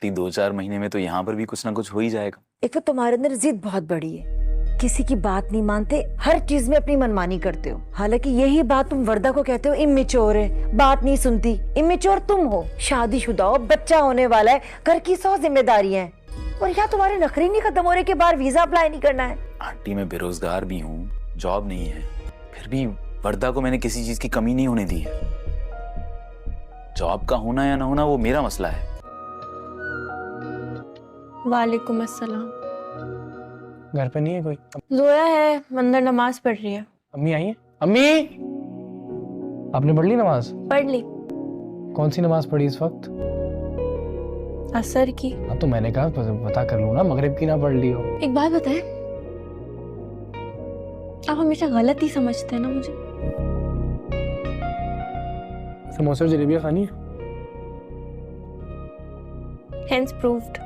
Aunty 2-4 महीने में तो यहाँ पर भी कुछ ना कुछ हो ही जाएगा। एक तो तुम्हारे अंदर जिद बहुत बड़ी है, किसी की बात नहीं मानते, हर चीज में अपनी मनमानी करते हो। हालांकि यही बात तुम वर्दा को कहते हो इमेच्योर है, बात नहीं सुनती। इमेच्योर तुम हो, शादीशुदा हो, बच्चा होने वाला है, घर की 100 जिम्मेदारियां हैं, और यहाँ तुम्हारे नखरे नहीं खत्म हो रहे कि बाहर वीजा अप्लाई नहीं करना है। आंटी मैं बेरोजगार भी हूँ, जॉब नहीं है, फिर भी वर्दा को मैंने किसी चीज की कमी नहीं होने दी है। जॉब का होना या ना होना वो मेरा मसला है। वालेकुम अस्सलाम। घर पे नहीं है कोई? जोया है, अंदर नमाज पढ़ रही है। अम्मी आई है? अम्मी, आपने पढ़ ली नमाज? पढ़ ली। कौन सी नमाज पढ़ी इस वक्त? असर की। हाँ तो मैंने कहा पता कर लूँ ना, मगरिब की ना पढ़ ली हो। एक बात बताएं, आप हमेशा गलत ही समझते हैं ना मुझे। समोसे और जलेबियाँ खानी है? Hence proved.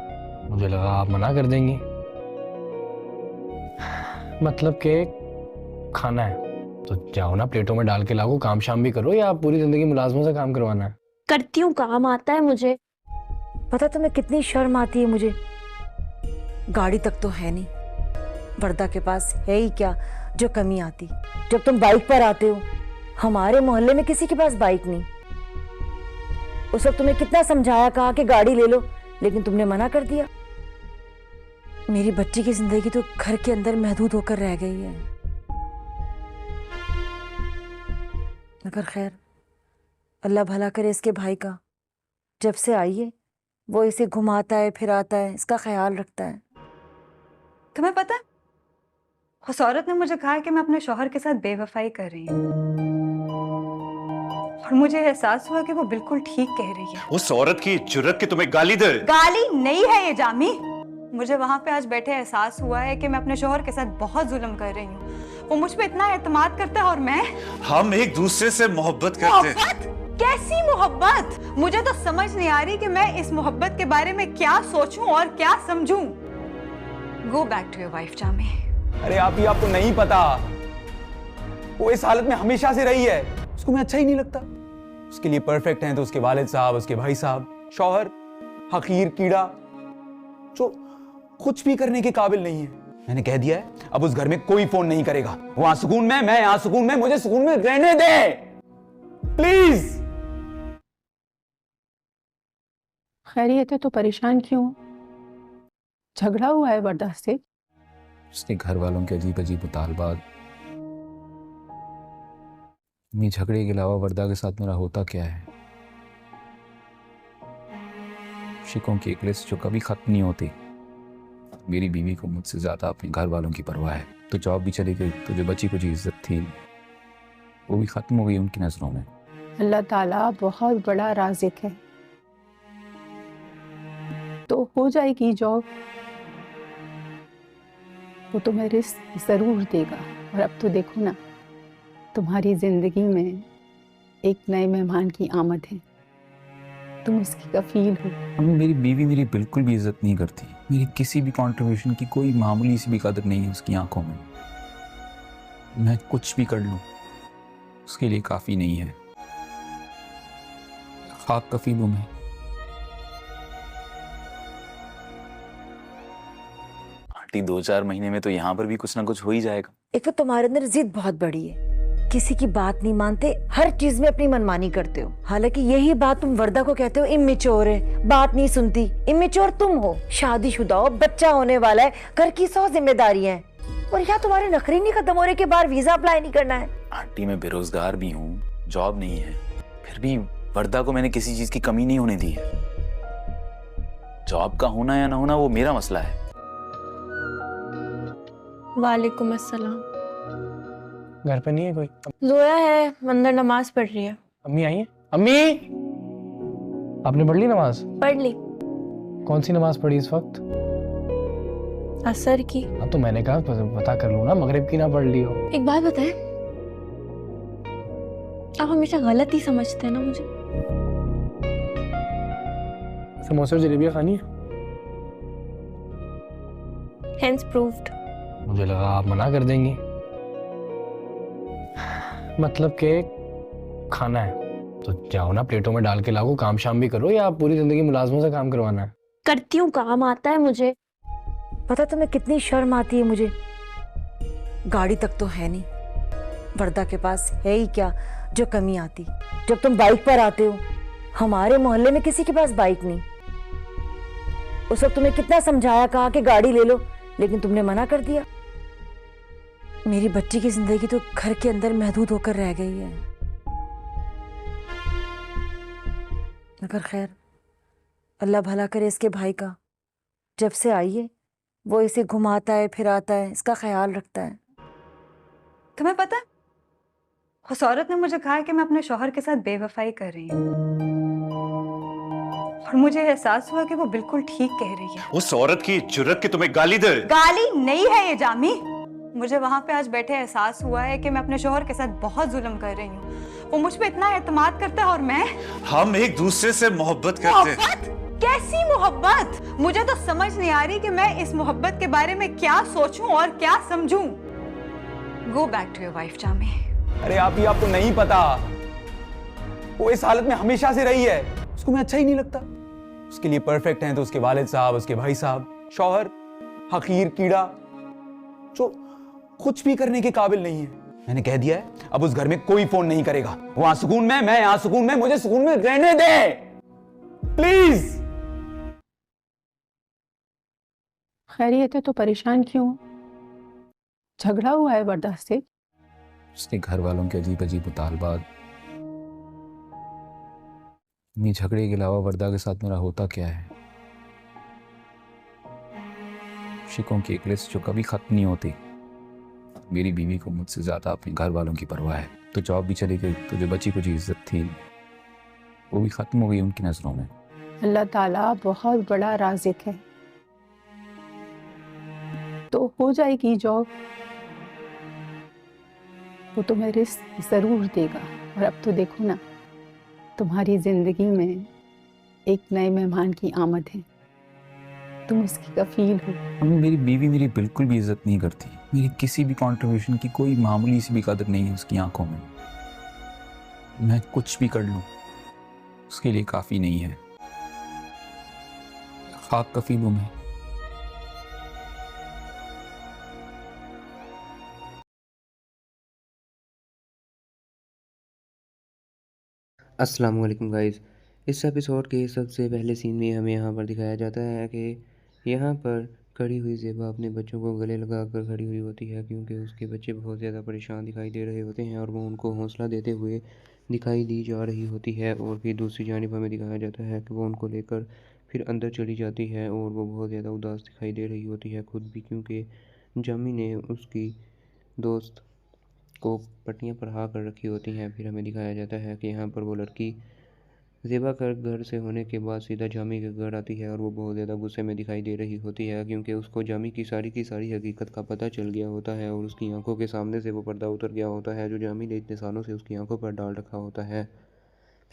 मुझे लगा आप मना कर देंगी। मतलब कि खाना है तो जाओ ना, प्लेटों में डाल के लाओ, काम शाम भी करो, या आप पूरी जिंदगी मुलाजमों से काम करवाना है? करती हूँ, काम आता है मुझे। पता तुम्हें कितनी शर्म आती है मुझे। गाड़ी तक तो है नहीं, वर्दा के पास है ही क्या जो कमी आती। जब तुम बाइक पर आते हो, हमारे मोहल्ले में किसी के पास बाइक नहीं। उस वक्त तुम्हें कितना समझाया, कहा कि गाड़ी ले लो, लेकिन तुमने मना कर दिया। मेरी बच्ची की जिंदगी तो घर के अंदर महदूद होकर रह गई है। मगर खैर, अल्लाह भला करे इसके भाई का। जब से आई है वो इसे घुमाता है, फिराता है, इसका ख्याल रखता है। तुम्हें पता है, उस औरत ने मुझे कहा कि मैं अपने शौहर के साथ बेवफाई कर रही हूँ, और मुझे एहसास हुआ कि वो बिल्कुल ठीक कह रही है। उस औरत की जुर्रत की तुम्हें गाली दे। गाली नहीं है ये जामी। मुझे वहां पे आज बैठे एहसास हुआ है कि मैं अपने शौहर के साथ बहुत जुल्म कर रही हूँ। वो मुझ पे इतना एतमाद करता है और मैं। हम एक दूसरे से मोहब्बत करते हैं। मोहब्बत? कैसी मोहब्बत? मुझे तो समझ नहीं आ रही कि मैं इस मोहब्बत के बारे में क्या सोचूं और क्या समझूं। Go back to your wife जामी। अरे आप ही, आपको नहीं पता, वो इस हालत में हमेशा से रही है। उसको मैं अच्छा ही नहीं लगता। उसके लिए परफेक्ट हैं तो उसके वालिद साहब, उसके भाई साहब, शौहर हकीर कीड़ा जो कुछ भी करने के काबिल नहीं है। मैंने कह दिया है, अब उस घर में कोई फोन नहीं करेगा। वहां सुकून में, मैं यहां सुकून में, मुझे सुकून में रहने दे प्लीज। खैरियत है तो परेशान क्यों? झगड़ा हुआ है वर्दा से? उसके घर वालों के अजीब अजीब मुतालबात। मैं झगड़े के अलावा वर्दा के साथ मेरा होता क्या है? शिकों की एक लिस्ट जो कभी खत्म नहीं होती। मेरी बीवी को मुझसे ज्यादा अपने घर वालों की परवाह है। तो जॉब भी चली गई, तो जो बची कुछ इज्जत थी वो भी खत्म हो गई उनकी नजरों में। अल्लाह ताला बहुत बड़ा राज़िक है, तो हो जाएगी जॉब, वो तुम्हें रिस्क जरूर देगा। और अब तो देखो ना, तुम्हारी जिंदगी में एक नए मेहमान की आमद है, तुम उसकी कफील हो। अम्मी, मेरी बीवी मेरी बिल्कुल भी इज्जत नहीं करती। मेरी किसी भी कंट्रीब्यूशन की कोई मामूली सी भी कदर नहीं है उसकी आंखों में। मैं कुछ भी कर लूं उसके लिए काफी नहीं है। खाक कफील हूं मैं। आंटी 2-4 महीने में तो यहाँ पर भी कुछ ना कुछ हो ही जाएगा। एक तो तुम्हारे अंदर जिद बहुत बड़ी है, किसी की बात नहीं मानते, हर चीज में अपनी मनमानी करते हो। हालांकि यही बात तुम वर्दा को कहते हो इमेच्योर है, बात नहीं सुनती। इमेच्योर तुम हो, शादीशुदा हो, बच्चा होने वाला है, घर की 100 जिम्मेदारियां हैं, और यहाँ तुम्हारे नखरे नहीं खत्म हो रहे कि बाहर वीजा अप्लाई नहीं करना है। आंटी मैं बेरोजगार भी हूँ, जॉब नहीं है, फिर भी वर्दा को मैंने किसी चीज की कमी नहीं होने दी है। जॉब का होना या ना होना वो मेरा मसला है। वालेकुम अस्सलाम। घर पे नहीं है कोई? जोया है, अंदर नमाज पढ़ रही है। अम्मी आई है? अम्मी, आपने पढ़ ली नमाज? पढ़ ली। कौन सी नमाज पढ़ी इस वक्त? असर की। हाँ तो मैंने कहा पता कर लूँ ना, मगरिब की ना पढ़ ली हो। एक बात बताएं, आप हमेशा गलत ही समझते हैं ना मुझे। समोसे और जलेबियाँ खानी है? Hence proved. मुझे लगा आप मना कर देंगी। मतलब कि खाना है तो जाओ ना, प्लेटों में डाल के लाओ, काम शाम भी करो, या आप पूरी जिंदगी मुलाजमों से काम करवाना है? करती हूँ, काम आता है मुझे। पता तुम्हें कितनी शर्म आती है मुझे। गाड़ी तक तो है नहीं, वर्दा के पास है ही क्या जो कमी आती। जब तुम बाइक पर आते हो, हमारे मोहल्ले में किसी के पास बाइक नहीं। उस वक्त तुम्हें कितना समझाया, कहा कि गाड़ी ले लो, लेकिन तुमने मना कर दिया। मेरी बच्ची की जिंदगी तो घर के अंदर महदूद होकर रह गई है। मगर खैर, अल्लाह भला करे इसके भाई का। जब से आई है वो इसे घुमाता है, फिराता है, इसका ख्याल रखता है। तुम्हें पता है, उस औरत ने मुझे कहा कि मैं अपने शौहर के साथ बेवफाई कर रही हूँ, और मुझे एहसास हुआ कि वो बिल्कुल ठीक कह रही है। उस औरत की जुर्रत कि तुम्हें गाली दे। गाली नहीं है ये जामी। मुझे वहां पे आज बैठे एहसास हुआ है कि मैं अपने शौहर के साथ बहुत जुल्म कर रही हूँ। वो मुझ पे इतना एतमाद करता है और मैं। हम एक दूसरे से मोहब्बत करते हैं। मोहब्बत? कैसी मोहब्बत? मुझे तो समझ नहीं आ रही कि मैं इस मोहब्बत के बारे में क्या सोचूं और क्या समझूं। Go back to your wife जामी। अरे आपको नहीं पता, वो इस हालत में हमेशा से रही है। उसको मैं अच्छा ही नहीं लगता। उसके लिए परफेक्ट हैं तो उसके वालिद साहब, उसके भाई साहब, शौहर हकीर कीड़ा जो कुछ भी करने के काबिल नहीं है। मैंने कह दिया है, अब उस घर में कोई फोन नहीं करेगा। वहां सुकून में, मैं यहां सुकून में। मुझे सुकून में रहने दे प्लीज। खैरियत है तो परेशान क्यों? झगड़ा हुआ है वर्दा से? उसके घर वालों के अजीब अजीब मुतालबात। मैं झगड़े के अलावा वर्दा के साथ मेरा होता क्या है? शिकों की एक लिस्ट जो कभी खत्म नहीं होती। मेरी बीवी को मुझसे ज्यादा अपने घर वालों की परवाह है। तो जॉब भी चली गई, तो जो बची कुछ इज्जत थी वो भी खत्म हो गई उनकी नजरों में। अल्लाह ताला बहुत बड़ा राज़िक है, तो हो जाएगी जॉब। वो तुम्हें रिस्क जरूर देगा। और अब तो देखो ना, तुम्हारी जिंदगी में एक नए मेहमान की आमद है। तुम उसकी कफील हो। अम्मी, मेरी बीवी मेरी बिल्कुल भी इज्जत नहीं करती। मेरी किसी भी कंट्रीब्यूशन की कोई मामूली सी भी कदर नहीं है उसकी आंखों में। मैं कुछ भी कर लूं उसके लिए काफी नहीं है। खाक कफील हूं मैं। अस्सलाम वालेकुम गाइस। इस एपिसोड के सबसे पहले सीन में हमें यहाँ पर दिखाया जाता है कि यहाँ पर खड़ी हुई ज़ेबा अपने बच्चों को गले लगा कर खड़ी हुई होती है, क्योंकि उसके बच्चे बहुत ज़्यादा परेशान दिखाई दे रहे होते हैं और वो उनको हौसला देते हुए दिखाई दी जा रही होती है। और फिर दूसरी जानिब हमें दिखाया जाता है कि वो उनको लेकर फिर अंदर चली जाती है और वो बहुत ज़्यादा उदास दिखाई दे रही होती है खुद भी, क्योंकि जामी ने उसकी दोस्त को पट्टियाँ पढ़ा कर रखी होती हैं। फिर हमें दिखाया जाता है कि यहाँ पर वो लड़की ज़ेबा का घर से होने के बाद सीधा जामी के घर आती है और वो बहुत ज़्यादा गुस्से में दिखाई दे रही होती है, क्योंकि उसको जामी की सारी हकीकत का पता चल गया होता है और उसकी आंखों के सामने से वो पर्दा उतर गया होता है जो जामी ने इतने सालों से उसकी आंखों पर डाल रखा होता है।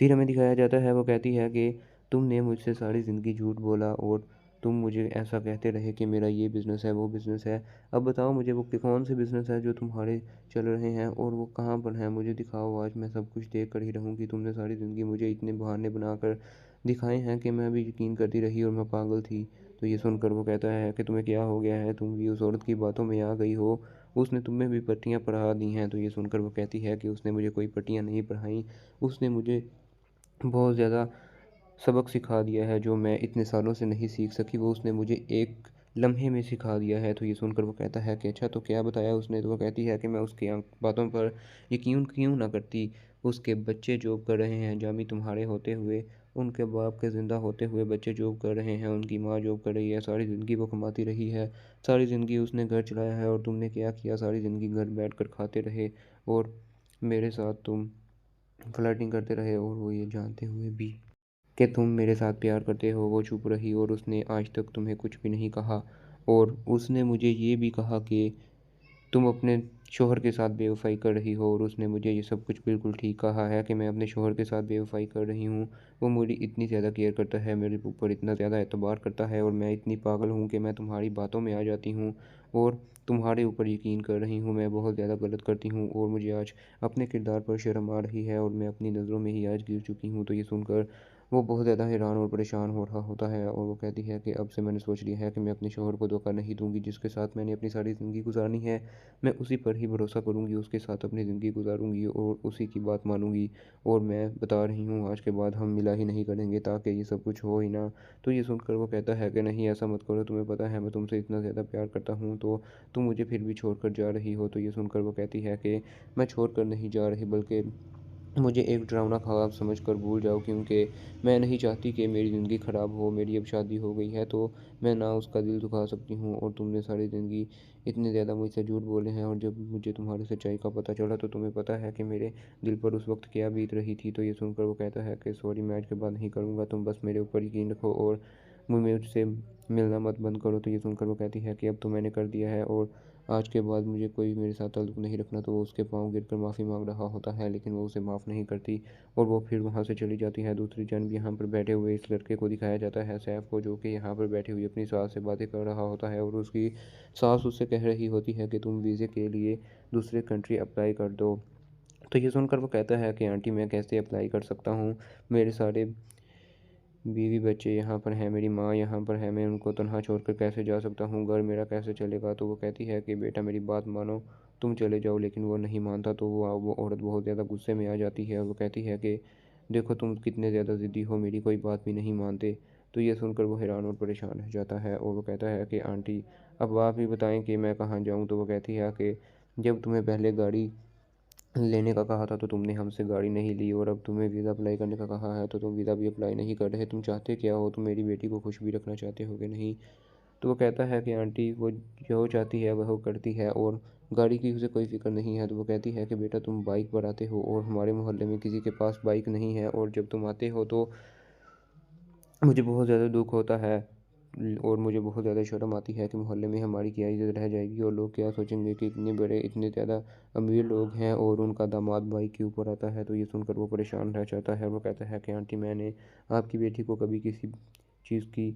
फिर हमें दिखाया जाता है, वो कहती है कि तुमने मुझसे सारी ज़िंदगी झूठ बोला और तुम मुझे ऐसा कहते रहे कि मेरा ये बिज़नेस है, वो बिज़नेस है। अब बताओ मुझे वो कौन से बिज़नेस है जो तुम्हारे चल रहे हैं और वो कहाँ पर हैं, मुझे दिखाओ। आज मैं सब कुछ देख कर ही रहूँगी। तुमने सारी ज़िंदगी मुझे इतने बहाने बनाकर दिखाए हैं कि मैं भी यकीन करती रही और मैं पागल थी। तो ये सुनकर वो कहता है कि तुम्हें क्या हो गया है, तुम भी उस औरत की बातों में आ गई हो, उसने तुम्हें भी पट्टियाँ पढ़ा दी हैं। तो ये सुनकर वो कहती है कि उसने मुझे कोई पट्टियाँ नहीं पढ़ाई, उसने मुझे बहुत ज़्यादा सबक सिखा दिया है जो मैं इतने सालों से नहीं सीख सकी, वो उसने मुझे एक लम्हे में सिखा दिया है। तो ये सुनकर वो कहता है कि अच्छा तो क्या बताया उसने? तो वो कहती है कि मैं उसकी बातों पर यकीन क्यों ना करती। उसके बच्चे जॉब कर रहे हैं जामी, तुम्हारे होते हुए, उनके बाप के ज़िंदा होते हुए बच्चे जॉब कर रहे हैं, उनकी माँ जॉब कर रही है, सारी ज़िंदगी वो कमाती रही है, सारी ज़िंदगी उसने घर चलाया है। और तुमने क्या किया? सारी ज़िंदगी घर बैठ कर खाते रहे और मेरे साथ तुम फ्लर्टिंग करते रहे, और वो ये जानते हुए भी कि तुम मेरे साथ प्यार करते हो। वो चुप रही और उसने आज तक तुम्हें कुछ भी नहीं कहा। और उसने मुझे ये भी कहा कि तुम अपने शौहर के साथ बेवफ़ाई कर रही हो, और उसने मुझे ये सब कुछ बिल्कुल ठीक कहा है कि मैं अपने शौहर के साथ बेवफ़ाई कर रही हूँ। वो मेरी इतनी ज़्यादा केयर करता है, मेरे ऊपर इतना ज़्यादा एतबार करता है, और मैं इतनी पागल हूँ कि मैं तुम्हारी बातों में आ जाती हूँ और तुम्हारे ऊपर यकीन कर रही हूँ। मैं बहुत ज़्यादा गलत करती हूँ और मुझे आज अपने किरदार पर शर्म आ रही है और मैं अपनी नज़रों में ही आज गिर चुकी हूँ। तो ये सुनकर वो बहुत ज़्यादा हैरान और परेशान हो रहा होता है और वो कहती है कि अब से मैंने सोच लिया है कि मैं अपने शौहर को धोखा नहीं दूँगी, जिसके साथ मैंने अपनी सारी ज़िंदगी गुज़ारनी है, मैं उसी पर ही भरोसा करूँगी, उसके साथ अपनी ज़िंदगी गुज़ारूँगी और उसी की बात मानूँगी। और मैं बता रही हूँ आज के बाद हम मिला ही नहीं करेंगे ताकि ये सब कुछ हो ही ना। तो ये सुनकर वो कहता है कि नहीं, ऐसा मत करो, तुम्हें पता है मैं तुमसे इतना ज़्यादा प्यार करता हूँ, तो तुम मुझे फिर भी छोड़कर जा रही हो। तो ये सुनकर वो कहती है कि मैं छोड़कर नहीं जा रही, बल्कि मुझे एक डरावना ख्वाब समझकर भूल जाओ, क्योंकि मैं नहीं चाहती कि मेरी ज़िंदगी ख़राब हो। मेरी अब शादी हो गई है तो मैं ना उसका दिल दुखा सकती हूँ, और तुमने सारी ज़िंदगी इतने ज़्यादा मुझसे झूठ बोले हैं, और जब मुझे तुम्हारी सच्चाई का पता चला तो तुम्हें पता है कि मेरे दिल पर उस वक्त क्या बीत रही थी। तो ये सुनकर वो कहता है कि सॉरी, मैं आज के बाद नहीं करूँगा, तुम बस मेरे ऊपर यकीन रखो और मुझसे मिलना मत बंद करो। तो ये सुनकर वो कहती है कि अब तो मैंने कर दिया है और आज के बाद मुझे कोई मेरे साथ ताल्लुक़ नहीं रखना। तो वो उसके पाँव गिरकर माफ़ी माँग रहा होता है, लेकिन वो उसे माफ़ नहीं करती और वो फिर वहाँ से चली जाती है। दूसरी जानब यहाँ पर बैठे हुए इस लड़के को दिखाया जाता है, सैफ को, जो कि यहाँ पर बैठी हुई अपनी सास से बातें कर रहा होता है, और उसकी सास उससे कह रही होती है कि तुम वीज़े के लिए दूसरे कंट्री अप्लाई कर दो। तो ये सुनकर वो कहता है कि आंटी, मैं कैसे अप्लाई कर सकता हूँ, मेरे सारे बीवी बच्चे यहाँ पर हैं, मेरी माँ यहाँ पर है, मैं उनको तनहा छोड़कर कैसे जा सकता हूँ, घर मेरा कैसे चलेगा। तो वो कहती है कि बेटा मेरी बात मानो, तुम चले जाओ, लेकिन वो नहीं मानता। तो वो औरत बहुत ज़्यादा गुस्से में आ जाती है और वो कहती है कि देखो तुम कितने ज़्यादा ज़िद्दी हो, मेरी कोई बात भी नहीं मानते। तो ये सुनकर वो हैरान और परेशान रह जाता है और वो कहता है कि आंटी, अब आप ही बताएं कि मैं कहाँ जाऊँ। तो वो कहती है कि जब तुम्हें पहले गाड़ी लेने का कहा था तो तुमने हमसे गाड़ी नहीं ली, और अब तुम्हें वीज़ा अप्लाई करने का कहा है तो तुम वीज़ा भी अप्लाई नहीं कर रहे। तुम चाहते क्या हो, तुम मेरी बेटी को खुश भी रखना चाहते हो कि नहीं। तो वो कहता है कि आंटी, वो जो चाहती है वह करती है और गाड़ी की उसे कोई फ़िक्र नहीं है। तो वो कहती है कि बेटा तुम बाइक पर आते हो और हमारे मोहल्ले में किसी के पास बाइक नहीं है, और जब तुम आते हो तो मुझे बहुत ज़्यादा दुःख होता है और मुझे बहुत ज़्यादा शर्म आती है कि मोहल्ले में हमारी क्या इज़्ज़त रह जाएगी, और लोग क्या सोचेंगे कि इतने बड़े, इतने ज़्यादा अमीर लोग हैं और उनका दामाद बाइक के ऊपर आता है। तो ये सुनकर वो परेशान रह जाता है। वो कहता है कि आंटी, मैंने आपकी बेटी को कभी किसी चीज़ की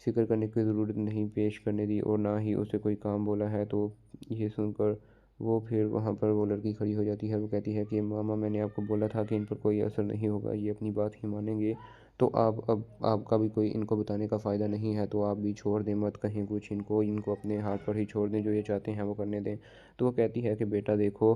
फ़िक्र करने की ज़रूरत नहीं पेश करने दी और ना ही उसे कोई काम बोला है। तो ये सुनकर वो फिर वहाँ पर वो लड़की खड़ी हो जाती है। वो कहती है कि मामा, मैंने आपको बोला था कि इन पर कोई असर नहीं होगा, ये अपनी बात ही मानेंगे, तो आप अब आपका भी कोई इनको बताने का फ़ायदा नहीं है, तो आप भी छोड़ दें, मत कहें कुछ इनको, इनको अपने हाथ पर ही छोड़ दें, जो ये चाहते हैं वो करने दें। तो वो कहती है कि बेटा देखो,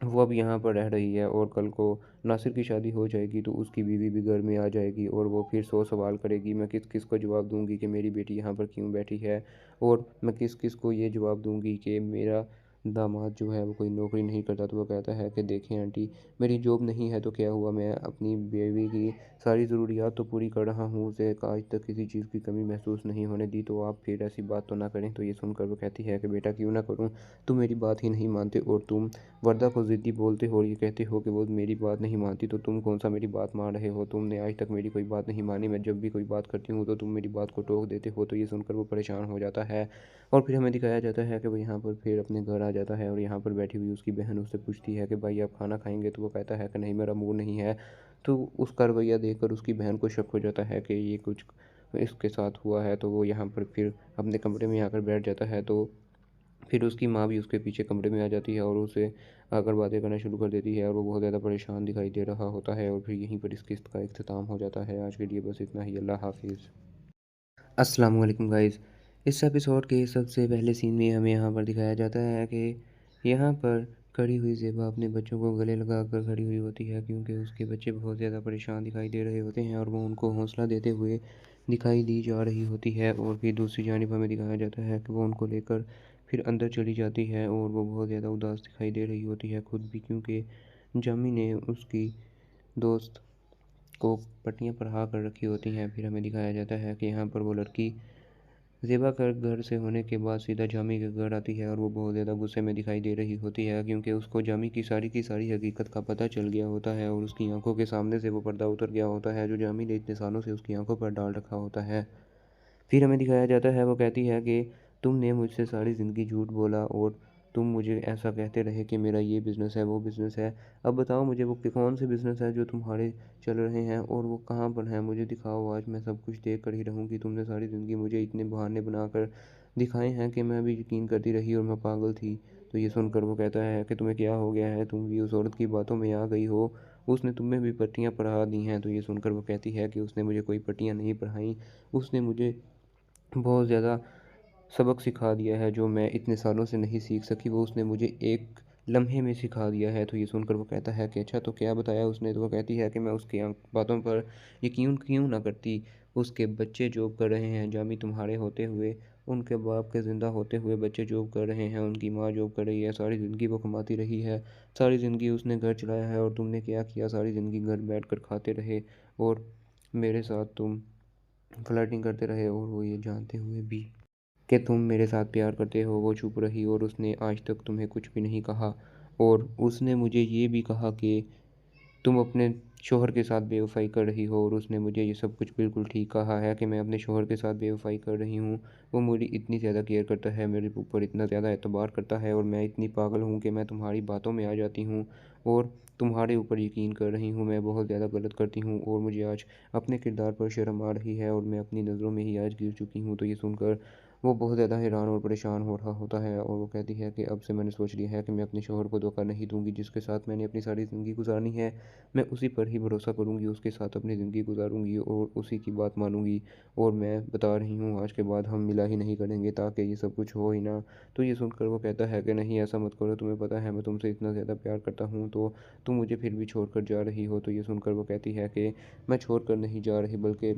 वो अब यहाँ पर रह रही है और कल को नासिर की शादी हो जाएगी तो उसकी बीवी भी घर में आ जाएगी, और वो फिर 100 सवाल करेगी। मैं किस किस को जवाब दूँगी कि मेरी बेटी यहाँ पर क्यों बैठी है, और मैं किस किस को ये जवाब दूँगी कि मेरा दामाद जो है वो कोई नौकरी नहीं करता। तो वो कहता है कि देखें आंटी, मेरी जॉब नहीं है तो क्या हुआ, मैं अपनी बीवी की सारी ज़रूरियात तो पूरी कर रहा हूँ, उसे आज तक किसी चीज़ की कमी महसूस नहीं होने दी, तो आप फिर ऐसी बात तो ना करें। तो ये सुनकर वो कहती है कि बेटा क्यों ना करूँ, तुम मेरी बात ही नहीं मानते और तुम वर्दा को ज़िद्दी बोलते हो और ये कहते हो कि वो मेरी बात नहीं मानती, तो तुम कौन सा मेरी बात मान रहे हो, तुमने आज तक मेरी कोई बात नहीं मानी, मैं जब भी कोई बात करती हूँ तो तुम मेरी बात को टोक देते हो। तो ये सुनकर वो परेशान हो जाता है और फिर हमें दिखाया जाता है कि वो यहाँ पर फिर अपने घर आ जाता है और यहाँ पर बैठी हुई उसकी बहन उससे पूछती है कि भाई आप खाना खाएंगे। तो वो कहता है कि नहीं, मेरा मूड नहीं है। तो उसका रवैया देखकर उसकी बहन को शक हो जाता है कि ये कुछ इसके साथ हुआ है। तो वो यहाँ पर फिर अपने कमरे में आकर बैठ जाता है। तो फिर उसकी माँ भी उसके पीछे कमरे में आ जाती है और उसे आकर बातें करना शुरू कर देती है और वो बहुत ज़्यादा परेशान दिखाई दे रहा होता है। और फिर यहीं पर इस किस्त का इख्तिताम हो जाता है। आज के लिए बस इतना ही। अल्लाह हाफिज़। अस्सलाम वालेकुम गाइज़। इस एपिसोड के सबसे पहले सीन में हमें यहाँ पर दिखाया जाता है कि यहाँ पर खड़ी हुई ज़ेबा अपने बच्चों को गले लगा कर खड़ी हुई होती है, क्योंकि उसके बच्चे बहुत ज़्यादा परेशान दिखाई दे रहे होते हैं और वो उनको हौसला देते हुए दिखाई दी जा रही होती है। और फिर दूसरी जानिब हमें दिखाया जाता है कि वो उनको लेकर फिर अंदर चली जाती है और वो बहुत ज़्यादा उदास दिखाई दे रही होती है खुद भी, क्योंकि जामी ने उसकी दोस्त को पट्टियाँ पढ़ा कर रखी होती हैं। फिर हमें दिखाया जाता है कि यहाँ पर वो लड़की ज़ेबा का घर से होने के बाद सीधा जामी के घर आती है और वो बहुत ज़्यादा गुस्से में दिखाई दे रही होती है, क्योंकि उसको जामी की सारी हकीकत का पता चल गया होता है और उसकी आंखों के सामने से वो पर्दा उतर गया होता है जो जामी ने इतने सालों से उसकी आंखों पर डाल रखा होता है। फिर हमें दिखाया जाता है, वो कहती है कि तुमने मुझसे सारी ज़िंदगी झूठ बोला और तुम मुझे ऐसा कहते रहे कि मेरा ये बिज़नेस है, वो बिज़नेस है। अब बताओ मुझे वो कौन से बिज़नेस है जो तुम्हारे चल रहे हैं और वो कहाँ पर हैं, मुझे दिखाओ। आज मैं सब कुछ देख कर ही रहूँगी। तुमने सारी ज़िंदगी मुझे इतने बहाने बनाकर दिखाए हैं कि मैं भी यकीन करती रही और मैं पागल थी। तो ये सुनकर वो कहता है कि तुम्हें क्या हो गया है, तुम भी उस औरत की बातों में आ गई हो उसने तुम्हें भी पट्टियाँ पढ़ा दी हैं। तो ये सुनकर वो कहती है कि उसने मुझे कोई पट्टियाँ नहीं पढ़ाई, उसने मुझे बहुत ज़्यादा सबक सिखा दिया है जो मैं इतने सालों से नहीं सीख सकी, वो उसने मुझे एक लम्हे में सिखा दिया है। तो ये सुनकर वो कहता है कि अच्छा, तो क्या बताया उसने? तो वो कहती है कि मैं उसकी बातों पर यकीन क्यों ना करती। उसके बच्चे जॉब कर रहे हैं जामी, तुम्हारे होते हुए, उनके बाप के ज़िंदा होते हुए बच्चे जॉब कर रहे हैं, उनकी माँ जॉब कर रही है, सारी ज़िंदगी वो कमाती रही है, सारी ज़िंदगी उसने घर चलाया है, और तुमने क्या किया? सारी ज़िंदगी घर बैठ कर खाते रहे और मेरे साथ तुम फ्लर्टिंग करते रहे, और वो ये जानते हुए भी कि तुम मेरे साथ प्यार करते हो। वो चुप रही और उसने आज तक तुम्हें कुछ भी नहीं कहा, और उसने मुझे ये भी कहा कि तुम अपने शौहर के साथ बेवफ़ाई कर रही हो, और उसने मुझे ये सब कुछ बिल्कुल ठीक कहा है कि मैं अपने शौहर के साथ बेवफ़ाई कर रही हूँ। वो मेरी इतनी ज़्यादा केयर करता है, मेरे ऊपर इतना ज़्यादा एतबार करता है, और मैं इतनी पागल हूँ कि मैं तुम्हारी बातों में आ जाती हूँ और तुम्हारे ऊपर यकीन कर रही हूँ। मैं बहुत ज़्यादा गलत करती हूँ और मुझे आज अपने किरदार पर शर्म आ रही है, और मैं अपनी नज़रों में ही आज गिर चुकी हूँ। तो ये सुनकर वो बहुत ज़्यादा हैरान और परेशान हो रहा होता है, और वो कहती है कि अब से मैंने सोच लिया है कि मैं अपने शौहर को धोखा नहीं दूँगी, जिसके साथ मैंने अपनी सारी ज़िंदगी गुज़ारनी है। मैं उसी पर ही भरोसा करूँगी, उसके साथ अपनी ज़िंदगी गुज़ारूँगी और उसी की बात मानूँगी, और मैं बता रही हूँ आज के बाद हम मिला ही नहीं करेंगे, ताकि ये सब कुछ हो ही ना। तो ये सुनकर वो कहता है कि नहीं, ऐसा मत करो, तुम्हें पता है मैं तुमसे इतना ज़्यादा प्यार करता हूँ, तो तुम मुझे फिर भी छोड़ कर जा रही हो। तो ये सुनकर वो कहती है कि मैं छोड़ कर नहीं जा रही, बल्कि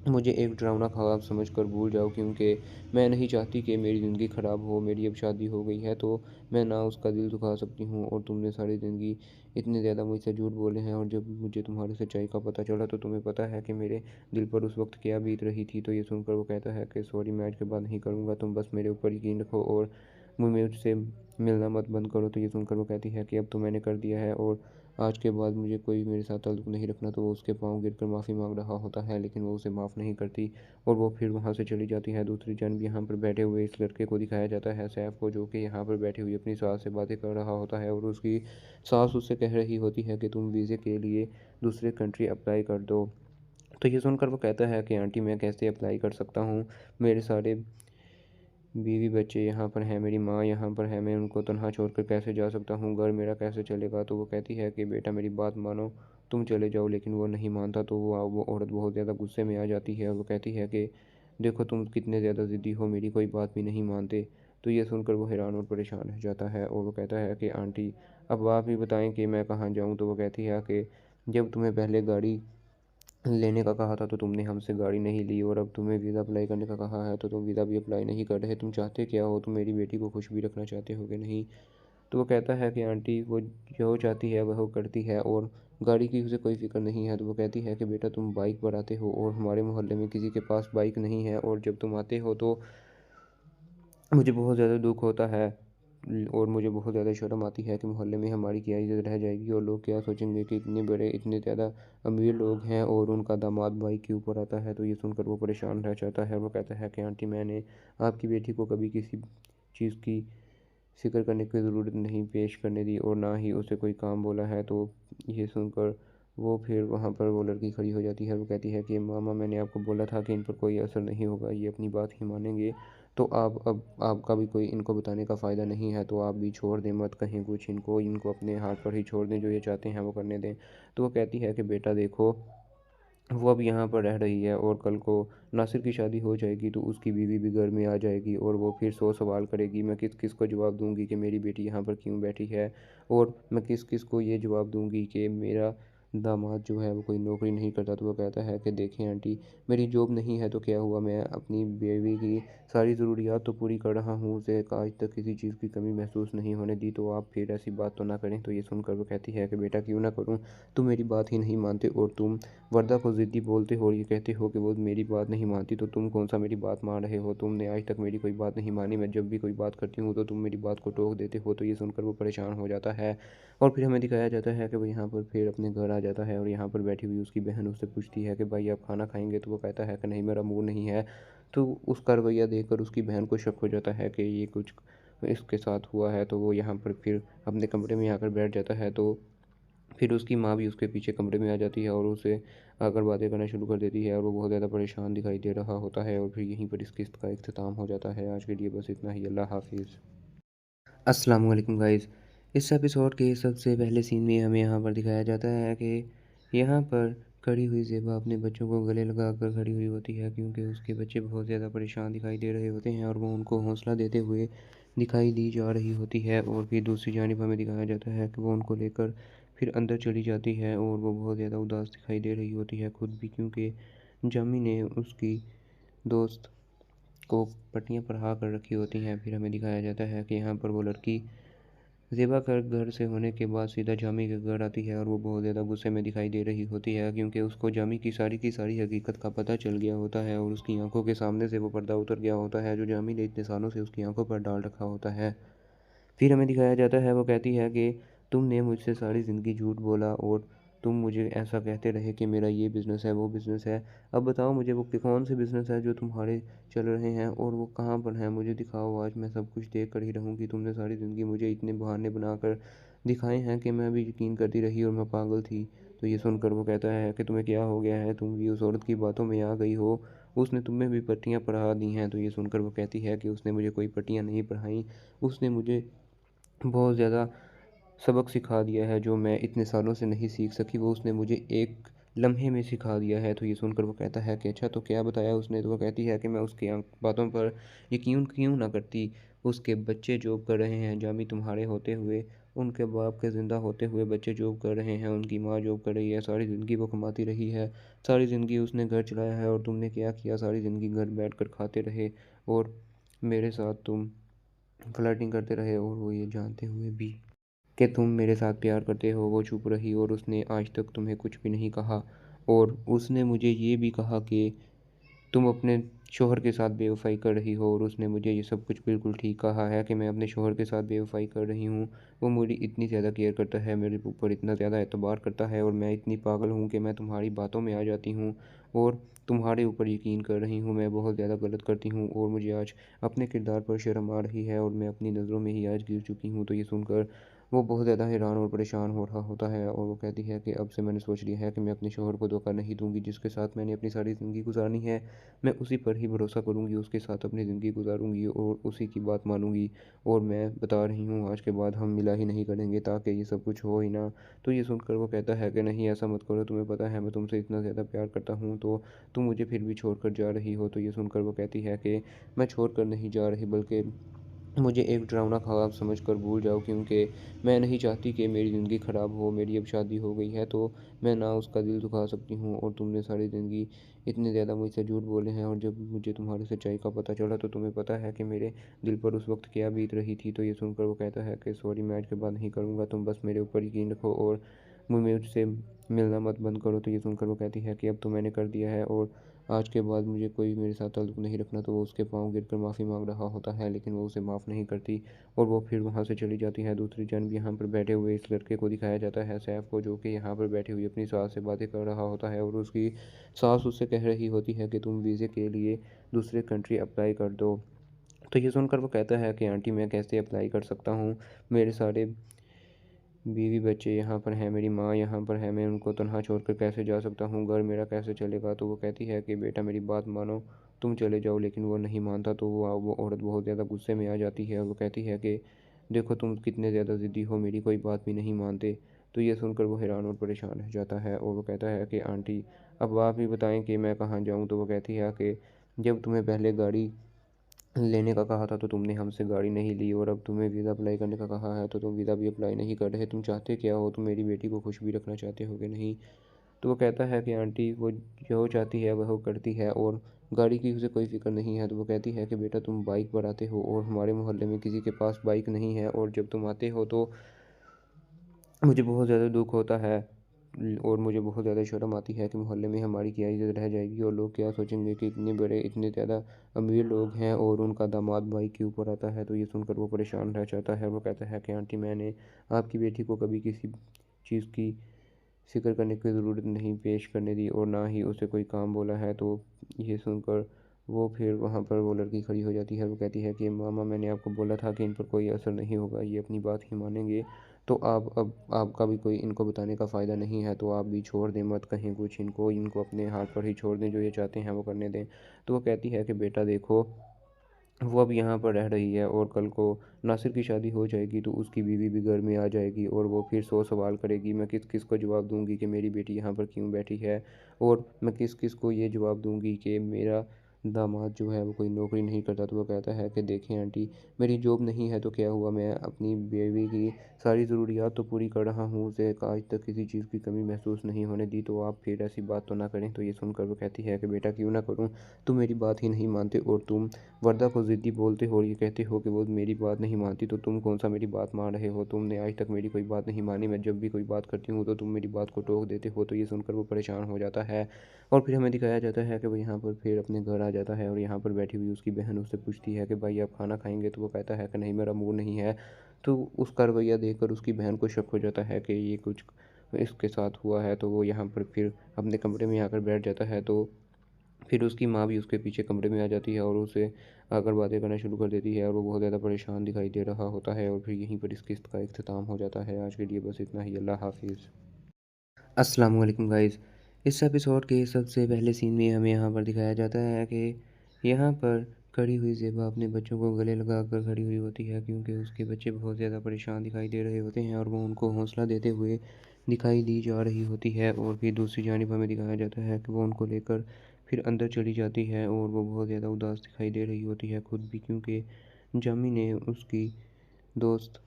मुझे एक डरावना ख्वाब समझकर भूल जाओ, क्योंकि मैं नहीं चाहती कि मेरी ज़िंदगी ख़राब हो। मेरी अब शादी हो गई है, तो मैं ना उसका दिल दुखा सकती हूँ, और तुमने सारी ज़िंदगी इतने ज़्यादा मुझसे झूठ बोले हैं, और जब मुझे तुम्हारी सच्चाई का पता चला तो तुम्हें पता है कि मेरे दिल पर उस वक्त क्या बीत रही थी। तो ये सुनकर वो कहता है कि सॉरी, मैं आज के बाद नहीं करूँगा, तुम बस मेरे ऊपर यकीन रखो और मुझसे मिलना मत बंद करो। तो ये सुनकर वो कहती है कि अब तो मैंने कर दिया है, और आज के बाद मुझे कोई मेरे साथ ताल्लुक़ नहीं रखना। तो वो उसके पाँव गिरकर माफ़ी मांग रहा होता है, लेकिन वो उसे माफ़ नहीं करती, और वो फिर वहाँ से चली जाती है। दूसरी जानब यहाँ पर बैठे हुए इस लड़के को दिखाया जाता है, सैफ को, जो कि यहाँ पर बैठी हुई अपनी सास से बातें कर रहा होता है, और उसकी सास उससे कह रही होती है कि तुम वीज़े के लिए दूसरे कंट्री अप्लाई कर दो। तो ये सुनकर वो कहता है कि आंटी, मैं कैसे अप्लाई कर सकता हूँ? मेरे सारे बीवी बच्चे यहाँ पर हैं, मेरी माँ यहाँ पर है, मैं उनको तनहा छोड़कर कैसे जा सकता हूँ? घर मेरा कैसे चलेगा? तो वो कहती है कि बेटा, मेरी बात मानो, तुम चले जाओ। लेकिन वो नहीं मानता, तो वो औरत बहुत ज़्यादा गुस्से में आ जाती है, और वो कहती है कि देखो तुम कितने ज़्यादा ज़िद्दी हो, मेरी कोई बात भी नहीं मानते। तो ये सुनकर वो हैरान और परेशान रह जाता है, और वो कहता है कि आंटी, अब आप ही बताएं कि मैं कहाँ जाऊँ? तो वो कहती है कि जब तुम्हें पहले गाड़ी लेने का कहा था तो तुमने हमसे गाड़ी नहीं ली, और अब तुम्हें वीज़ा अप्लाई करने का कहा है तो तुम वीज़ा भी अप्लाई नहीं कर रहे। तुम चाहते क्या हो? तुम मेरी बेटी को खुश भी रखना चाहते हो कि नहीं? तो वो कहता है कि आंटी, वो जो चाहती है वह करती है, और गाड़ी की उसे कोई फ़िक्र नहीं है। तो वो कहती है कि बेटा, तुम बाइक पर आते हो, और हमारे मोहल्ले में किसी के पास बाइक नहीं है, और जब तुम आते हो तो मुझे बहुत ज़्यादा दुःख होता है, और मुझे बहुत ज़्यादा शर्म आती है कि मोहल्ले में हमारी क्या इज़्ज़त रह जाएगी, और लोग क्या सोचेंगे कि इतने बड़े, इतने ज़्यादा अमीर लोग हैं और उनका दामाद बाइक के ऊपर आता है। तो ये सुनकर वो परेशान रह जाता है। वो कहता है कि आंटी, मैंने आपकी बेटी को कभी किसी चीज़ की फ़िक्र करने की ज़रूरत नहीं पेश करने दी, और ना ही उसे कोई काम बोला है। तो ये सुनकर वो फिर वहाँ पर वो लड़की खड़ी हो जाती है। वो कहती है कि मामा, मैंने आपको बोला था कि इन पर कोई असर नहीं होगा, ये अपनी बात ही मानेंगे, तो आप अब आपका भी कोई इनको बताने का फ़ायदा नहीं है, तो आप भी छोड़ दें, मत कहें कुछ इनको, इनको अपने हाथ पर ही छोड़ दें, जो ये चाहते हैं वो करने दें। तो वो कहती है कि बेटा देखो, वो अब यहाँ पर रह रही है, और कल को नासिर की शादी हो जाएगी तो उसकी बीवी भी घर में आ जाएगी, और वो फिर 100 सवाल करेगी। मैं किस किस को जवाब दूँगी कि मेरी बेटी यहाँ पर क्यों बैठी है, और मैं किस किस को ये जवाब दूँगी कि मेरा दामाद जो है वो कोई नौकरी नहीं करता। तो वो कहता है कि देखें आंटी, मेरी जॉब नहीं है तो क्या हुआ, मैं अपनी बीवी की सारी ज़रूरियात तो पूरी कर रहा हूँ, उसे आज तक किसी चीज़ की कमी महसूस नहीं होने दी, तो आप फिर ऐसी बात तो ना करें। तो ये सुनकर वो कहती है कि बेटा, क्यों ना करूँ, तुम मेरी बात ही नहीं मानते, और तुम वर्दा को ज़िद्दी बोलते हो और ये कहते हो कि वो मेरी बात नहीं मानती, तो तुम कौन सा मेरी बात मान रहे हो? तुमने आज तक मेरी कोई बात नहीं मानी, मैं जब भी कोई बात करती हूँ तो तुम मेरी बात को टोक देते हो। तो ये सुनकर वो परेशान हो जाता है, और फिर हमें दिखाया जाता है कि वो यहाँ पर फिर अपने घर आ जाता है, और यहाँ पर बैठी हुई उसकी बहन उससे पूछती है कि भाई, आप खाना खाएंगे? तो वो कहता है कि नहीं, मेरा मूड नहीं है। तो उसका रवैया देखकर उसकी बहन को शक हो जाता है कि ये कुछ इसके साथ हुआ है, तो वो यहाँ पर फिर अपने कमरे में आकर बैठ जाता है। तो फिर उसकी माँ भी उसके पीछे कमरे में आ जाती है, और उसे आकर बातें करना शुरू कर देती है, और वो बहुत ज़्यादा परेशान दिखाई दे रहा होता है, और फिर यहीं पर इस किस्त का इख्तिताम हो जाता है। आज के लिए बस इतना ही। अल्लाह हाफिज़। अस्सलाम वालेकुम गाइज़, इस एपिसोड के सबसे पहले सीन में हमें यहाँ पर दिखाया जाता है कि यहाँ पर खड़ी हुई ज़ेबा अपने बच्चों को गले लगाकर खड़ी हुई होती है क्योंकि उसके बच्चे बहुत ज़्यादा परेशान दिखाई दे रहे होते हैं और वो उनको हौसला देते हुए दिखाई दी जा रही होती है। और फिर दूसरी जानिब हमें दिखाया जाता है कि वो उनको लेकर फिर अंदर चली जाती है और वो बहुत ज़्यादा उदास दिखाई दे रही होती है खुद भी, क्योंकि जामी ने उसकी दोस्त को पट्टियाँ पढ़ा कर रखी होती हैं। फिर हमें दिखाया जाता है कि यहाँ पर वो लड़की ज़ेबा का घर से होने के बाद सीधा जामी के घर आती है और वो बहुत ज़्यादा गुस्से में दिखाई दे रही होती है क्योंकि उसको जामी की सारी हकीकत का पता चल गया होता है और उसकी आंखों के सामने से वो पर्दा उतर गया होता है जो जामी ने इतने सालों से उसकी आंखों पर डाल रखा होता है। फिर हमें दिखाया जाता है, वो कहती है कि तुमने मुझसे सारी ज़िंदगी झूठ बोला और तुम मुझे ऐसा कहते रहे कि मेरा ये बिज़नेस है वो बिज़नेस है। अब बताओ मुझे वो कौन से बिज़नेस है जो तुम्हारे चल रहे हैं और वो कहाँ पर हैं, मुझे दिखाओ, आज मैं सब कुछ देख कर ही रहूँगी। तुमने सारी ज़िंदगी मुझे इतने बहाने बनाकर दिखाए हैं कि मैं भी यकीन करती रही और मैं पागल थी। तो ये सुनकर वो कहता है कि तुम्हें क्या हो गया है, तुम भी उस औरत की बातों में आ गई हो, उसने तुम्हें भी पट्टियाँ पढ़ा दी हैं। तो ये सुनकर वो कहती है कि उसने मुझे कोई पट्टियाँ नहीं पढ़ाई, उसने मुझे बहुत ज़्यादा सबक सिखा दिया है जो मैं इतने सालों से नहीं सीख सकी, वो उसने मुझे एक लम्हे में सिखा दिया है। तो ये सुनकर वो कहता है कि अच्छा तो क्या बताया उसने। तो वो कहती है कि मैं उसकी बातों पर यकीन क्यों ना करती, उसके बच्चे जॉब कर रहे हैं जामी तुम्हारे होते हुए, उनके बाप के ज़िंदा होते हुए बच्चे जॉब कर रहे हैं, उनकी माँ जॉब कर रही है, सारी ज़िंदगी वो कमाती रही है, सारी ज़िंदगी उसने घर चलाया है और तुमने क्या किया, सारी ज़िंदगी घर बैठ कर खाते रहे और मेरे साथ तुम फ्लर्टिंग करते रहे और वो ये जानते हुए भी कि तुम मेरे साथ प्यार करते हो। वो चुप रही और उसने आज तक तुम्हें कुछ भी नहीं कहा और उसने मुझे ये भी कहा कि तुम अपने शोहर के साथ बेवफ़ाई कर रही हो और उसने मुझे ये सब कुछ बिल्कुल ठीक कहा है कि मैं अपने शोहर के साथ बेवफ़ाई कर रही हूँ। वो मेरी इतनी ज़्यादा केयर करता है, मेरे ऊपर इतना ज़्यादा एतबार करता है और मैं इतनी पागल हूँ कि मैं तुम्हारी बातों में आ जाती हूँ और तुम्हारे ऊपर यकीन कर रही हूँ। मैं बहुत ज़्यादा गलत करती हूँ और मुझे आज अपने किरदार पर शर्म आ रही है और मैं अपनी नज़रों में ही आज गिर चुकी हूँ। तो ये सुनकर वो बहुत ज़्यादा हैरान और परेशान हो रहा होता है और वो कहती है कि अब से मैंने सोच लिया है कि मैं अपने शोहर को धोखा नहीं दूँगी, जिसके साथ मैंने अपनी सारी ज़िंदगी गुज़ारनी है, मैं उसी पर ही भरोसा करूँगी, उसके साथ अपनी ज़िंदगी गुज़ारूँगी और उसी की बात मानूँगी और मैं बता रही हूँ आज के बाद हम मिला ही नहीं करेंगे ताकि ये सब कुछ हो ही ना। तो ये सुनकर वो कहता है कि नहीं ऐसा मत करो, तुम्हें पता है मैं तुमसे इतना ज़्यादा प्यार करता हूँ तो तुम मुझे फिर भी छोड़ कर जा रही हो। तो ये सुनकर वो कहती है कि मैं छोड़ कर नहीं जा रही, बल्कि मुझे एक डरावना ख्वाब समझकर भूल जाओ, क्योंकि मैं नहीं चाहती कि मेरी ज़िंदगी ख़राब हो। मेरी अब शादी हो गई है तो मैं ना उसका दिल दुखा सकती हूँ और तुमने सारी ज़िंदगी इतने ज़्यादा मुझसे झूठ बोले हैं और जब मुझे तुम्हारी सच्चाई का पता चला तो तुम्हें पता है कि मेरे दिल पर उस वक्त क्या बीत रही थी। तो ये सुनकर वो कहता है कि सॉरी, मैं आज के बाद नहीं करूँगा, तुम बस मेरे ऊपर यकीन रखो और मुझसे मिलना मत बंद करो। तो ये सुनकर वो कहती है कि अब तो मैंने कर दिया है और आज के बाद मुझे कोई मेरे साथ ताल्लुक़ नहीं रखना। तो वो उसके पाँव गिरकर माफ़ी मांग रहा होता है लेकिन वो उसे माफ़ नहीं करती और वो फिर वहाँ से चली जाती है। दूसरी जानब यहाँ पर बैठे हुए इस लड़के को दिखाया जाता है, सैफ को, जो कि यहाँ पर बैठी हुई अपनी सास से बातें कर रहा होता है और उसकी सास उससे कह रही होती है कि तुम वीज़े के लिए दूसरे कंट्री अप्लाई कर दो। तो ये सुनकर वो कहता है कि आंटी मैं कैसे अप्लाई कर सकता हूँ, मेरे सारे बीवी बच्चे यहाँ पर हैं, मेरी माँ यहाँ पर है, मैं उनको तनहा छोड़कर कैसे जा सकता हूँ, घर मेरा कैसे चलेगा। तो वो कहती है कि बेटा मेरी बात मानो, तुम चले जाओ। लेकिन वो नहीं मानता तो वो औरत बहुत ज़्यादा गुस्से में आ जाती है और वो कहती है कि देखो तुम कितने ज़्यादा ज़िद्दी हो, मेरी कोई बात भी नहीं मानते। तो ये सुनकर वो हैरान और परेशान रह जाता है और वो कहता है कि आंटी अब आप ही बताएं कि मैं कहाँ जाऊँ। तो वो कहती है कि जब तुम्हें पहले गाड़ी लेने का कहा था तो तुमने हमसे गाड़ी नहीं ली और अब तुम्हें वीज़ा अप्लाई करने का कहा है तो तुम वीज़ा भी अप्लाई नहीं कर रहे। तुम चाहते क्या हो, तुम मेरी बेटी को खुश भी रखना चाहते हो कि नहीं। तो वो कहता है कि आंटी वो जो चाहती है वह करती है और गाड़ी की उसे कोई फ़िक्र नहीं है। तो वो कहती है कि बेटा तुम बाइक पर आते हो और हमारे मोहल्ले में किसी के पास बाइक नहीं है और जब तुम आते हो तो मुझे बहुत ज़्यादा दुख होता है और मुझे बहुत ज़्यादा शर्म आती है कि मोहल्ले में हमारी क्या इज़्ज़त रह जाएगी और लोग क्या सोचेंगे कि इतने बड़े इतने ज़्यादा अमीर लोग हैं और उनका दामाद बाइक के ऊपर आता है। तो ये सुनकर वो परेशान रह जाता है। वो कहता है कि आंटी मैंने आपकी बेटी को कभी किसी चीज़ की फ़िक्र करने की ज़रूरत नहीं पेश करने दी और ना ही उसे कोई काम बोला है। तो ये सुनकर वो फिर वहाँ पर वो लड़की खड़ी हो जाती है। वो कहती है कि मामा मैंने आपको बोला था कि इन पर कोई असर नहीं होगा, ये अपनी बात ही मानेंगे, तो आप अब आपका भी कोई इनको बताने का फ़ायदा नहीं है, तो आप भी छोड़ दें, मत कहें कुछ इनको, इनको अपने हाथ पर ही छोड़ दें, जो ये चाहते हैं वो करने दें। तो वो कहती है कि बेटा देखो वो अब यहाँ पर रह रही है और कल को नासिर की शादी हो जाएगी तो उसकी बीवी भी घर में आ जाएगी और वो फिर 100 सवाल करेगी। मैं किस किस को जवाब दूंगी कि मेरी बेटी यहाँ पर क्यों बैठी है, और मैं किस किस को ये जवाब दूंगी कि मेरा दामाद जो है वो कोई नौकरी नहीं करता। तो वो कहता है कि देखें आंटी, मेरी जॉब नहीं है तो क्या हुआ, मैं अपनी बीवी की सारी ज़रूरियात तो पूरी कर रहा हूँ, उसे आज तक किसी चीज़ की कमी महसूस नहीं होने दी, तो आप फिर ऐसी बात तो ना करें। तो ये सुनकर वो कहती है कि बेटा क्यों ना करूँ, तुम मेरी बात ही नहीं मानते और तुम वर्दा को ज़िद्दी बोलते हो और ये कहते हो कि वो मेरी बात नहीं मानती, तो तुम कौन सा मेरी बात मान रहे हो, तुमने आज तक मेरी कोई बात नहीं मानी, मैं जब भी कोई बात करती हूँ तो तुम मेरी बात को टोक देते हो। तो ये सुनकर वो परेशान हो जाता है और फिर हमें दिखाया जाता है कि वो यहाँ पर फिर अपने घर आ जाता है और यहाँ पर बैठी हुई उसकी बहन उससे पूछती है कि भाई आप खाना खाएंगे, तो वो कहता है कि नहीं मेरा मूड नहीं है। तो उसका रवैया देखकर उसकी बहन को शक हो जाता है कि ये कुछ इसके साथ हुआ है, तो वो यहाँ पर फिर अपने कमरे में आकर बैठ जाता है। तो फिर उसकी माँ भी उसके पीछे कमरे में आ जाती है और उसे आकर बातें करना शुरू कर देती है और वो बहुत ज़्यादा परेशान दिखाई दे रहा होता है और फिर यहीं पर इस किस्त का इख्तिताम हो जाता है। आज के लिए बस इतना ही। अल्लाह हाफिज़। अस्सलाम वालेकुम गाइस। इस एपिसोड के सबसे पहले सीन में हमें यहाँ पर दिखाया जाता है कि यहाँ पर खड़ी हुई ज़ेबा अपने बच्चों को गले लगा कर खड़ी हुई होती है, क्योंकि उसके बच्चे बहुत ज़्यादा परेशान दिखाई दे रहे होते हैं और वो उनको हौसला देते हुए दिखाई दी जा रही होती है। और फिर दूसरी जानिब हमें दिखाया जाता है कि वो उनको लेकर फिर अंदर चली जाती है और वो बहुत ज़्यादा उदास दिखाई दे रही होती है खुद भी, क्योंकि जामी ने उसकी दोस्त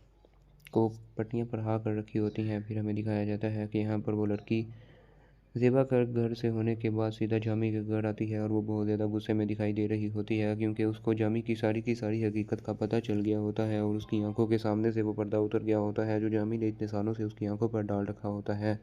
को पट्टियाँ पढ़ा कर रखी होती हैं। फिर हमें दिखाया जाता है कि यहाँ पर वो लड़की ज़ेबा का घर से होने के बाद सीधा जामी के घर आती है और वो बहुत ज़्यादा गुस्से में दिखाई दे रही होती है, क्योंकि उसको जामी की सारी हकीकत का पता चल गया होता है और उसकी आंखों के सामने से वो पर्दा उतर गया होता है जो जामी ने इतने सालों से उसकी आंखों पर डाल रखा होता है।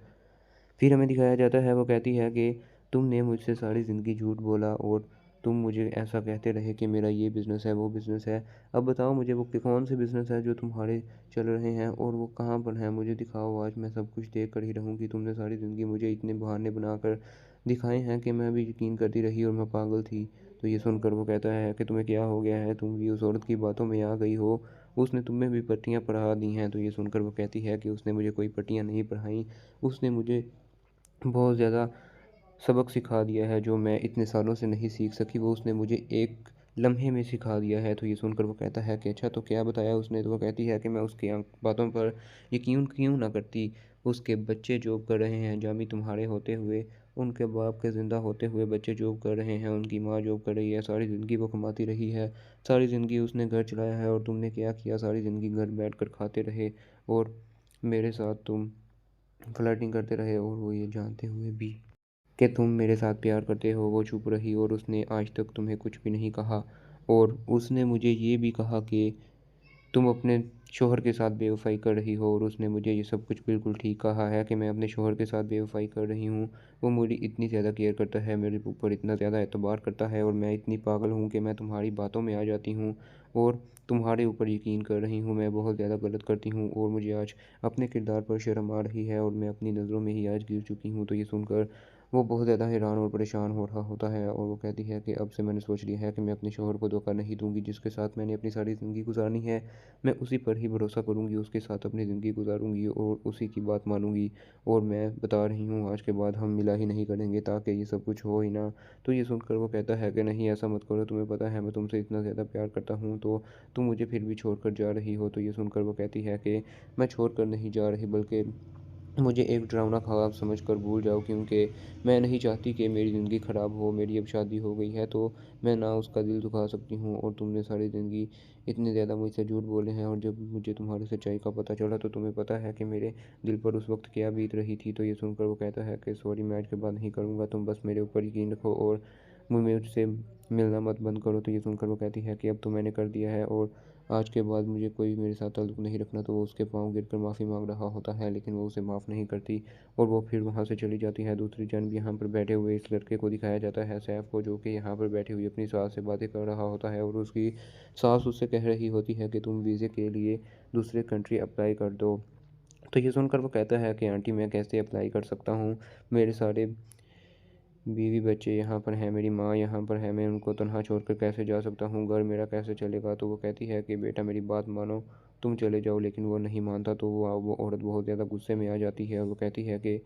फिर हमें दिखाया जाता है, वो कहती है कि तुमने मुझसे सारी ज़िंदगी झूठ बोला और तुम मुझे ऐसा कहते रहे कि मेरा ये बिज़नेस है वो बिज़नेस है। अब बताओ मुझे वो कौन से बिज़नेस है जो तुम्हारे चल रहे हैं और वो कहाँ पर हैं, मुझे दिखाओ, आज मैं सब कुछ देख कर ही रहूँगी। तुमने सारी ज़िंदगी मुझे इतने बहाने बनाकर दिखाए हैं कि मैं भी यकीन करती रही और मैं पागल थी। तो ये सुनकर वो कहता है कि तुम्हें क्या हो गया है, तुम भी उस औरत की बातों में आ गई हो, उसने तुम्हें भी पट्टियाँ पढ़ा दी हैं। तो ये सुनकर वो कहती है कि उसने मुझे कोई पट्टियाँ नहीं पढ़ाई, उसने मुझे बहुत ज़्यादा सबक सिखा दिया है जो मैं इतने सालों से नहीं सीख सकी, वो उसने मुझे एक लम्हे में सिखा दिया है। तो ये सुनकर वो कहता है कि अच्छा तो क्या बताया उसने। तो वो कहती है कि मैं उसकी बातों पर यकीन क्यों ना करती, उसके बच्चे जॉब कर रहे हैं जामी तुम्हारे होते हुए, उनके बाप के ज़िंदा होते हुए बच्चे जॉब कर रहे हैं, उनकी माँ जॉब कर रही है, सारी ज़िंदगी वो कमाती रही है, सारी ज़िंदगी उसने घर चलाया है और तुमने क्या किया, सारी ज़िंदगी घर बैठ कर खाते रहे और मेरे साथ तुम फ्लर्टिंग करते रहे, और वो ये जानते हुए भी कि तुम मेरे साथ प्यार करते हो वो चुप रही और उसने आज तक तुम्हें कुछ भी नहीं कहा। और उसने मुझे ये भी कहा कि तुम अपने शोहर के साथ बेवफ़ाई कर रही हो, और उसने मुझे ये सब कुछ बिल्कुल ठीक कहा है कि मैं अपने शोहर के साथ बेवफ़ाई कर रही हूँ। वो मेरी इतनी ज़्यादा केयर करता है, मेरे ऊपर इतना ज़्यादा एतबार करता है और मैं इतनी पागल हूँ कि मैं तुम्हारी बातों में आ जाती हूँ और तुम्हारे ऊपर यकीन कर रही हूँ। मैं बहुत ज़्यादा गलत करती हूँ और मुझे आज अपने किरदार पर शर्म आ रही है और मैं अपनी नज़रों में ही आज गिर चुकी हूँ। तो ये सुनकर वो बहुत ज़्यादा हैरान और परेशान हो रहा होता है और वो कहती है कि अब से मैंने सोच लिया है कि मैं अपने शोहर को धोखा नहीं दूँगी, जिसके साथ मैंने अपनी सारी ज़िंदगी गुजारनी है मैं उसी पर ही भरोसा करूँगी, उसके साथ अपनी ज़िंदगी गुजारूँगी और उसी की बात मानूँगी। और मैं बता रही हूँ आज के बाद हम मिला ही नहीं करेंगे ताकि ये सब कुछ हो ही ना। तो ये सुनकर वो कहता है कि नहीं ऐसा मत करो, तुम्हें पता है मैं तुमसे इतना ज़्यादा प्यार करता हूँ तो तुम मुझे फिर भी छोड़ कर जा रही हो। तो ये सुनकर वो कहती है कि मैं छोड़ कर नहीं जा रही, बल्कि मुझे एक डरावना ख्वाब समझकर भूल जाओ, क्योंकि मैं नहीं चाहती कि मेरी ज़िंदगी ख़राब हो। मेरी अब शादी हो गई है तो मैं ना उसका दिल दुखा सकती हूँ, और तुमने सारी ज़िंदगी इतने ज़्यादा मुझसे झूठ बोले हैं और जब मुझे तुम्हारी सच्चाई का पता चला तो तुम्हें पता है कि मेरे दिल पर उस वक्त क्या बीत रही थी। तो ये सुनकर वो कहता है कि सॉरी मैं आज के बाद नहीं करूँगा, तुम बस मेरे ऊपर यकीन रखो और मुझसे मिलना मत बंद करो। तो ये सुनकर वो कहती है कि अब तो मैंने कर दिया है और आज के बाद मुझे कोई मेरे साथ ताल्लुक़ नहीं रखना। तो वो उसके पाँव गिरकर माफ़ी मांग रहा होता है, लेकिन वो उसे माफ़ नहीं करती और वो फिर वहाँ से चली जाती है। दूसरी जानब यहाँ पर बैठे हुए इस लड़के को दिखाया जाता है, सैफ को, जो कि यहाँ पर बैठी हुई अपनी सास से बातें कर रहा होता है और उसकी सास उससे कह रही होती है कि तुम वीज़े के लिए दूसरे कंट्री अप्लाई कर दो। तो ये सुनकर वो कहता है कि आंटी मैं कैसे अप्लाई कर सकता हूँ, मेरे सारे बीवी बच्चे यहाँ पर हैं, मेरी माँ यहाँ पर है, मैं उनको तनहा छोड़कर कैसे जा सकता हूँ, घर मेरा कैसे चलेगा। तो वो कहती है कि बेटा मेरी बात मानो, तुम चले जाओ, लेकिन वो नहीं मानता। तो वो औरत बहुत ज़्यादा गुस्से में आ जाती है और वो कहती है कि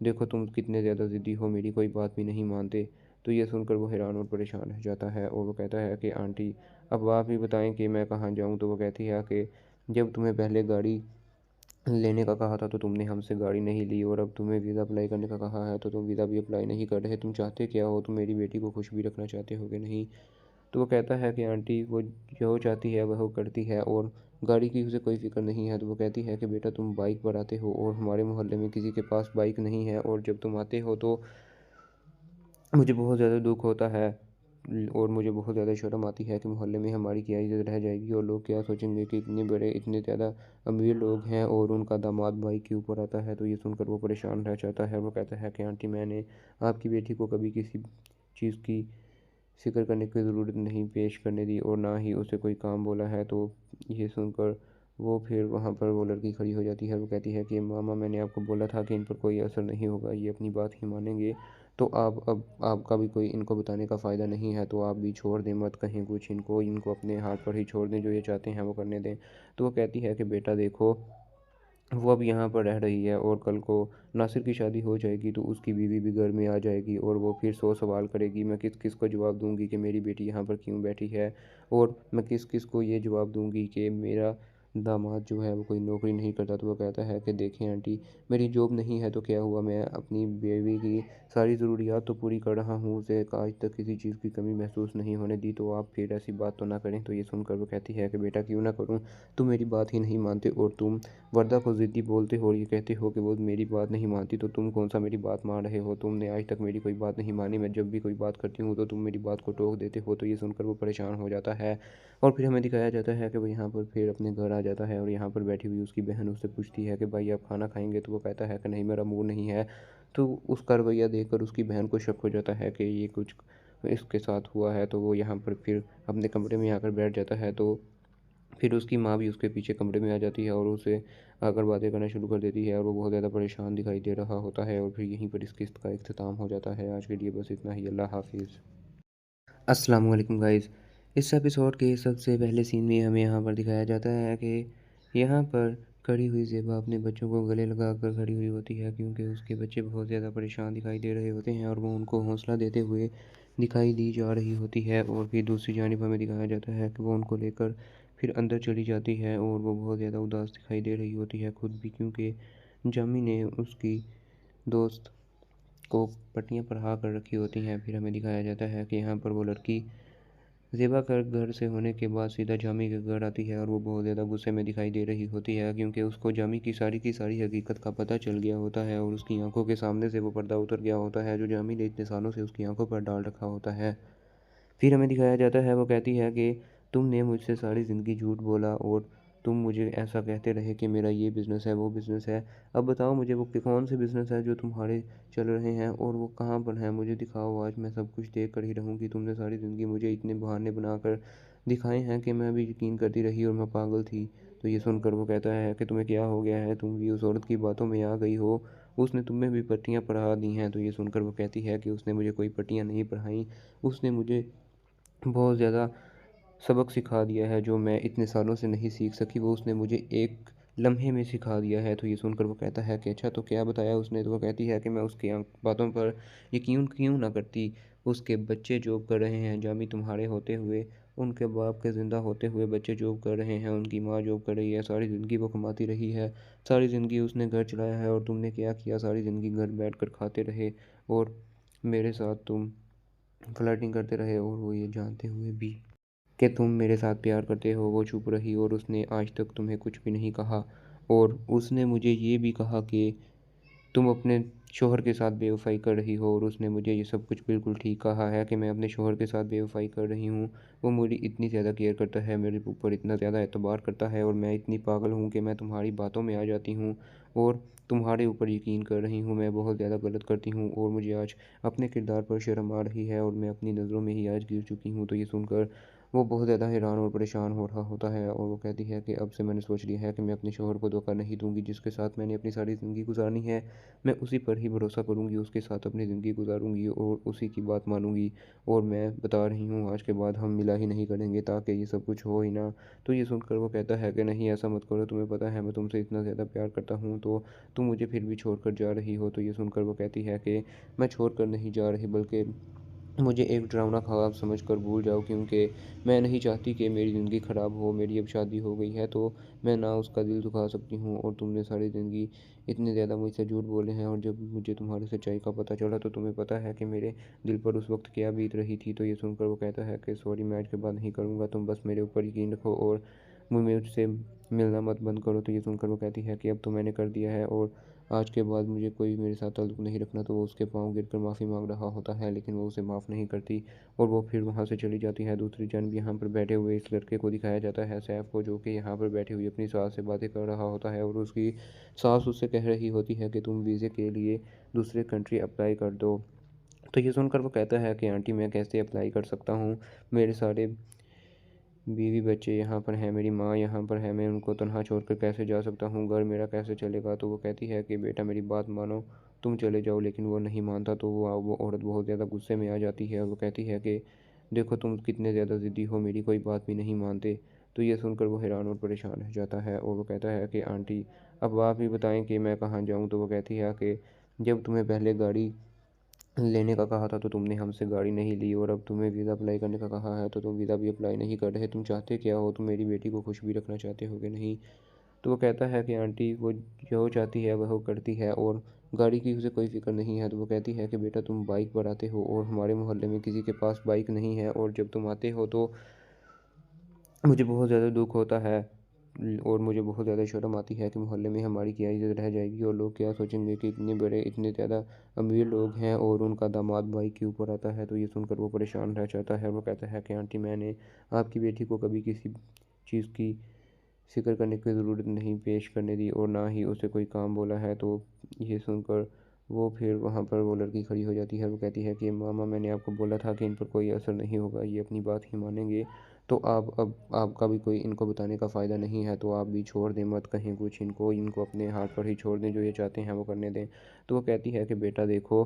देखो तुम कितने ज़्यादा ज़िद्दी हो, मेरी कोई बात भी नहीं मानते। तो ये सुनकर वो हैरान और परेशान रह जाता है और वो कहता है कि आंटी अब आप ही बताएं कि मैं कहाँ जाऊँ। तो वो कहती है कि जब तुम्हें पहले गाड़ी लेने का कहा था तो तुमने हमसे गाड़ी नहीं ली, और अब तुम्हें वीज़ा अप्लाई करने का कहा है तो तुम वीज़ा भी अप्लाई नहीं कर रहे। तुम चाहते क्या हो? तुम मेरी बेटी को खुश भी रखना चाहते हो कि नहीं? तो वो कहता है कि आंटी वो जो चाहती है वह वो करती है, और गाड़ी की उसे कोई फ़िक्र नहीं है। तो वो कहती है कि बेटा तुम बाइक पर आते हो और हमारे मोहल्ले में किसी के पास बाइक नहीं है, और जब तुम आते हो तो मुझे बहुत ज़्यादा दुख होता है, और मुझे बहुत ज़्यादा शर्म आती है कि मोहल्ले में हमारी क्या इज़्ज़त रह जाएगी, और लोग क्या सोचेंगे कि इतने बड़े इतने ज़्यादा अमीर लोग हैं और उनका दामाद बाइक के ऊपर आता है। तो ये सुनकर वो परेशान रह जाता है। वो कहता है कि आंटी मैंने आपकी बेटी को कभी किसी चीज़ की फ़िक्र करने की ज़रूरत नहीं पेश करने दी, और ना ही उसे कोई काम बोला है। तो ये सुनकर वो फिर वहाँ पर वो लड़की खड़ी हो जाती है। वो कहती है कि मामा मैंने आपको बोला था कि इन पर कोई असर नहीं होगा, ये अपनी बात ही मानेंगे। तो आप अब आपका भी कोई इनको बताने का फ़ायदा नहीं है, तो आप भी छोड़ दें, मत कहें कुछ इनको, इनको अपने हाथ पर ही छोड़ दें, जो ये चाहते हैं वो करने दें। तो वो कहती है कि बेटा देखो, वो अब यहाँ पर रह रही है और कल को नासिर की शादी हो जाएगी तो उसकी बीवी भी घर में आ जाएगी, और वो फिर 100 सवाल करेगी। मैं किस किस को जवाब दूँगी कि मेरी बेटी यहाँ पर क्यों बैठी है, और मैं किस किस को ये जवाब दूँगी कि मेरा दामाद जो है वो कोई नौकरी नहीं करता। तो वो कहता है कि देखें आंटी, मेरी जॉब नहीं है तो क्या हुआ, मैं अपनी बीवी की सारी ज़रूरियात तो पूरी कर रहा हूँ, उसे आज तक किसी चीज़ की कमी महसूस नहीं होने दी। तो आप फिर ऐसी बात तो ना करें। तो ये सुनकर वो कहती है कि बेटा क्यों ना करूँ, तुम मेरी बात ही नहीं मानते, और तुम वर्दा को ज़िद्दी बोलते हो और ये कहते हो कि वो मेरी बात नहीं मानती, तो तुम कौन सा मेरी बात मान रहे हो? तुमने आज तक मेरी कोई बात नहीं मानी। मैं जब भी कोई बात करती हूँ तो तुम मेरी बात को टोक देते हो। तो ये सुनकर वो परेशान हो जाता है, और फिर हमें दिखाया जाता है कि वो यहाँ पर फिर अपने घर आ जाता है, और यहाँ पर बैठी हुई उसकी बहन उससे पूछती है कि भाई आप खाना खाएंगे? तो वो कहता है कि नहीं मेरा मूड नहीं है। तो उसका रवैया देखकर उसकी बहन को शक हो जाता है कि ये कुछ इसके साथ हुआ है। तो वो यहाँ पर फिर अपने कमरे में आकर बैठ जाता है। तो फिर उसकी माँ भी उसके पीछे कमरे में आ जाती है और उसे आकर बातें करना शुरू कर देती है, और वो बहुत ज़्यादा परेशान दिखाई दे रहा होता है। और फिर यहीं पर इस किस्त का इख्तिताम हो जाता है। आज के लिए बस इतना ही। अल्लाह हाफिज़। अस्सलाम वालेकुम गाइस। इस एपिसोड के सबसे पहले सीन में हमें यहाँ पर दिखाया जाता है कि यहाँ पर खड़ी हुई ज़ेबा अपने बच्चों को गले लगा कर खड़ी हुई होती है, क्योंकि उसके बच्चे बहुत ज़्यादा परेशान दिखाई दे रहे होते हैं और वो उनको हौसला देते हुए दिखाई दी जा रही होती है। और फिर दूसरी जानिब हमें दिखाया जाता है कि वो उनको लेकर फिर अंदर चली जाती है, और वो बहुत ज़्यादा उदास दिखाई दे रही होती है खुद भी, क्योंकि जामी ने उसकी दोस्त को पट्टियाँ पढ़ा कर रखी होती हैं। फिर हमें दिखाया जाता है कि यहाँ पर वो लड़की ज़ेबा का घर से होने के बाद सीधा जामी के घर आती है, और वो बहुत ज़्यादा गुस्से में दिखाई दे रही होती है, क्योंकि उसको जामी की सारी हकीकत का पता चल गया होता है, और उसकी आंखों के सामने से वो पर्दा उतर गया होता है जो जामी ने इतने सालों से उसकी आंखों पर डाल रखा होता है। फिर हमें दिखाया जाता है, वो कहती है कि तुमने मुझसे सारी ज़िंदगी झूठ बोला, और तुम मुझे ऐसा कहते रहे कि मेरा ये बिज़नेस है वो बिज़नेस है। अब बताओ मुझे वो कौन से बिज़नेस है जो तुम्हारे चल रहे हैं, और वो कहाँ पर हैं? मुझे दिखाओ, आज मैं सब कुछ देख कर ही रहूँगी। तुमने सारी ज़िंदगी मुझे इतने बहाने बनाकर दिखाए हैं कि मैं भी यकीन करती रही और मैं पागल थी। तो ये सुनकर वो कहता है कि तुम्हें क्या हो गया है? तुम भी उस औरत की बातों में आ गई हो, उसने तुम्हें भी पट्टियाँ पढ़ा दी हैं। तो ये सुनकर वो कहती है कि उसने मुझे कोई पट्टियाँ नहीं पढ़ाई, उसने मुझे बहुत ज़्यादा सबक सिखा दिया है जो मैं इतने सालों से नहीं सीख सकी, वो उसने मुझे एक लम्हे में सिखा दिया है। तो ये सुनकर वो कहता है कि अच्छा तो क्या बताया उसने? तो वो कहती है कि मैं उसकी बातों पर यकीन क्यों ना करती। उसके बच्चे जॉब कर रहे हैं जामी तुम्हारे होते हुए, उनके बाप के ज़िंदा होते हुए बच्चे जॉब कर रहे हैं, उनकी माँ जॉब कर रही है, सारी ज़िंदगी वो कमाती रही है, सारी ज़िंदगी उसने घर चलाया है, और तुमने क्या किया? सारी ज़िंदगी घर बैठ कर खाते रहे और मेरे साथ तुम फ्लर्टिंग करते रहे, और वो ये जानते हुए भी कि तुम मेरे साथ प्यार करते हो वो चुप रही, और उसने आज तक तुम्हें कुछ भी नहीं कहा। और उसने मुझे ये भी कहा कि तुम अपने शौहर के साथ बेवफ़ाई कर रही हो, और उसने मुझे ये सब कुछ बिल्कुल ठीक कहा है कि मैं अपने शौहर के साथ बेवफ़ाई कर रही हूँ। वो मेरी इतनी ज़्यादा केयर करता है, मेरे ऊपर इतना ज़्यादा एतबार करता है, और मैं इतनी पागल हूँ कि मैं तुम्हारी बातों में आ जाती हूँ और तुम्हारे ऊपर यकीन कर रही हूँ। मैं बहुत ज़्यादा गलत करती हूँ, और मुझे आज अपने किरदार पर शर्म आ रही है, और मैं अपनी नज़रों में ही आज गिर चुकी हूँ। तो ये सुनकर वो बहुत ज़्यादा हैरान और परेशान हो रहा होता है, और वो कहती है कि अब से मैंने सोच लिया है कि मैं अपने शौहर को धोखा नहीं दूँगी, जिसके साथ मैंने अपनी सारी ज़िंदगी गुज़ारनी है मैं उसी पर ही भरोसा करूँगी, उसके साथ अपनी ज़िंदगी गुज़ारूँगी और उसी की बात मानूँगी। और मैं बता रही हूँ आज के बाद हम मिला ही नहीं करेंगे, ताकि ये सब कुछ हो ही ना। तो ये सुनकर वो कहता है कि नहीं ऐसा मत करो, तुम्हें पता है मैं तुमसे इतना ज़्यादा प्यार करता हूँ, तो तुम मुझे फिर भी छोड़ कर जा रही हो। तो ये सुनकर वो कहती है कि मैं छोड़ कर नहीं जा रही, बल्कि मुझे एक डरावना ख्वाब समझकर भूल जाओ, क्योंकि मैं नहीं चाहती कि मेरी ज़िंदगी ख़राब हो। मेरी अब शादी हो गई है तो मैं ना उसका दिल दुखा सकती हूँ, और तुमने सारी ज़िंदगी इतने ज़्यादा मुझसे झूठ बोले हैं, और जब मुझे तुम्हारी सच्चाई का पता चला तो तुम्हें पता है कि मेरे दिल पर उस वक्त क्या बीत रही थी। तो ये सुनकर वो कहता है कि सॉरी, मैं आज के बाद नहीं करूँगा, तुम बस मेरे ऊपर यकीन रखो और मुझसे मिलना मत बंद करो। तो ये सुनकर वो कहती है कि अब तो मैंने कर दिया है, और आज के बाद मुझे कोई मेरे साथ ताल्लुक़ नहीं रखना। तो वो उसके पाँव गिरकर माफ़ी मांग रहा होता है, लेकिन वो उसे माफ़ नहीं करती, और वो फिर वहाँ से चली जाती है। दूसरी जानब यहाँ पर बैठे हुए इस लड़के को दिखाया जाता है, सैफ को, जो कि यहाँ पर बैठी हुई अपनी सास से बातें कर रहा होता है, और उसकी सास उससे कह रही होती है कि तुम वीज़े के लिए दूसरे कंट्री अप्लाई कर दो। तो ये सुनकर वो कहता है कि आंटी, मैं कैसे अप्लाई कर सकता हूँ, मेरे सारे बीवी बच्चे यहाँ पर हैं, मेरी माँ यहाँ पर है, मैं उनको तनहा छोड़कर कैसे जा सकता हूँ, घर मेरा कैसे चलेगा। तो वो कहती है कि बेटा मेरी बात मानो, तुम चले जाओ। लेकिन वो नहीं मानता, तो वो औरत बहुत ज़्यादा गुस्से में आ जाती है, और वो कहती है कि देखो तुम कितने ज़्यादा ज़िद्दी हो, मेरी कोई बात भी नहीं मानते। तो ये सुनकर वो हैरान और परेशान रह जाता है, और वो कहता है कि आंटी अब आप ही बताएं कि मैं कहाँ जाऊँ। तो वो कहती है कि जब तुम्हें पहले गाड़ी लेने का कहा था तो तुमने हमसे गाड़ी नहीं ली, और अब तुम्हें वीज़ा अप्लाई करने का कहा है तो तुम वीज़ा भी अप्लाई नहीं कर रहे। तुम चाहते क्या हो, तुम मेरी बेटी को खुश भी रखना चाहते हो कि नहीं। तो वो कहता है कि आंटी वो जो चाहती है वह वो करती है, और गाड़ी की उसे कोई फ़िक्र नहीं है। तो वो कहती है कि बेटा तुम बाइक पर आते हो, और हमारे मोहल्ले में किसी के पास बाइक नहीं है, और जब तुम आते हो तो मुझे बहुत ज़्यादा दुख होता है, और मुझे बहुत ज़्यादा शर्म आती है कि मोहल्ले में हमारी क्या इज़्ज़त रह जाएगी, और लोग क्या सोचेंगे कि इतने बड़े इतने ज़्यादा अमीर लोग हैं और उनका दामाद बाइक के ऊपर आता है। तो ये सुनकर वो परेशान रह जाता है, वो कहता है कि आंटी मैंने आपकी बेटी को कभी किसी चीज़ की फ़िक्र करने की ज़रूरत नहीं पेश करने दी, और ना ही उसे कोई काम बोला है। तो ये सुनकर वो फिर वहाँ पर वो लड़की खड़ी हो जाती है, वो कहती है कि मामा मैंने आपको बोला था कि इन पर कोई असर नहीं होगा, ये अपनी बात ही मानेंगे, तो आप अब आपका भी कोई इनको बताने का फ़ायदा नहीं है, तो आप भी छोड़ दें, मत कहें कुछ इनको, इनको अपने हाथ पर ही छोड़ दें, जो ये चाहते हैं वो करने दें। तो वो कहती है कि बेटा देखो,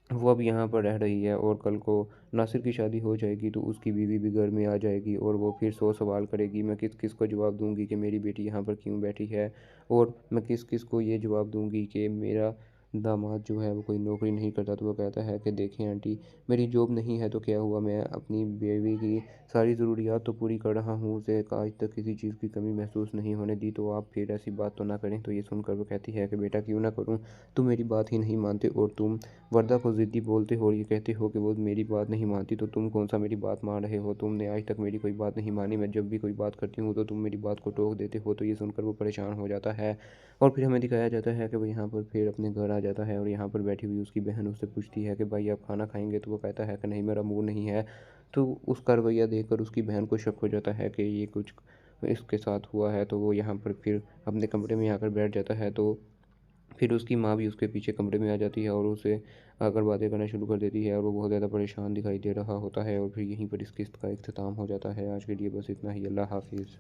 वो अब यहाँ पर रह रही है, और कल को नासिर की शादी हो जाएगी तो उसकी बीवी भी घर में आ जाएगी, और वो फिर 100 सवाल करेगी। मैं किस किस को जवाब दूंगी कि मेरी बेटी यहाँ पर क्यों बैठी है, और मैं किस किस को ये जवाब दूंगी कि मेरा दामाद जो है वो कोई नौकरी नहीं करता। तो वो कहता है कि देखें आंटी, मेरी जॉब नहीं है तो क्या हुआ, मैं अपनी बीवी की सारी ज़रूरियात तो पूरी कर रहा हूँ, उसे आज तक किसी चीज़ की कमी महसूस नहीं होने दी, तो आप फिर ऐसी बात तो ना करें। तो ये सुनकर वो कहती है कि बेटा क्यों ना करूँ, तुम मेरी बात ही नहीं मानते, और तुम वर्दा को ज़िद्दी बोलते हो और ये कहते हो कि वो मेरी बात नहीं मानती, तो तुम कौन सा मेरी बात मान रहे हो, तुमने आज तक मेरी कोई बात नहीं मानी, मैं जब भी कोई बात करती हूँ तो तुम मेरी बात को टोक देते हो। तो ये सुनकर वो परेशान हो जाता है, और फिर हमें दिखाया जाता है कि वो यहाँ पर फिर अपने घर आ जाता है, और यहाँ पर बैठी हुई उसकी बहन उससे पूछती है कि भाई आप खाना खाएंगे। तो वो कहता है कि नहीं मेरा मूड नहीं है। तो उसका रवैया देखकर उसकी बहन को शक हो जाता है कि ये कुछ इसके साथ हुआ है, तो वो यहाँ पर फिर अपने कमरे में आकर बैठ जाता है। तो फिर उसकी माँ भी उसके पीछे कमरे में आ जाती है, और उसे आकर बातें करना शुरू कर देती है, और वो बहुत ज़्यादा परेशान दिखाई दे रहा होता है, और फिर यहीं पर इस किस्त का इख्तिताम हो जाता है। आज के लिए बस इतना ही। अल्लाह हाफिज़।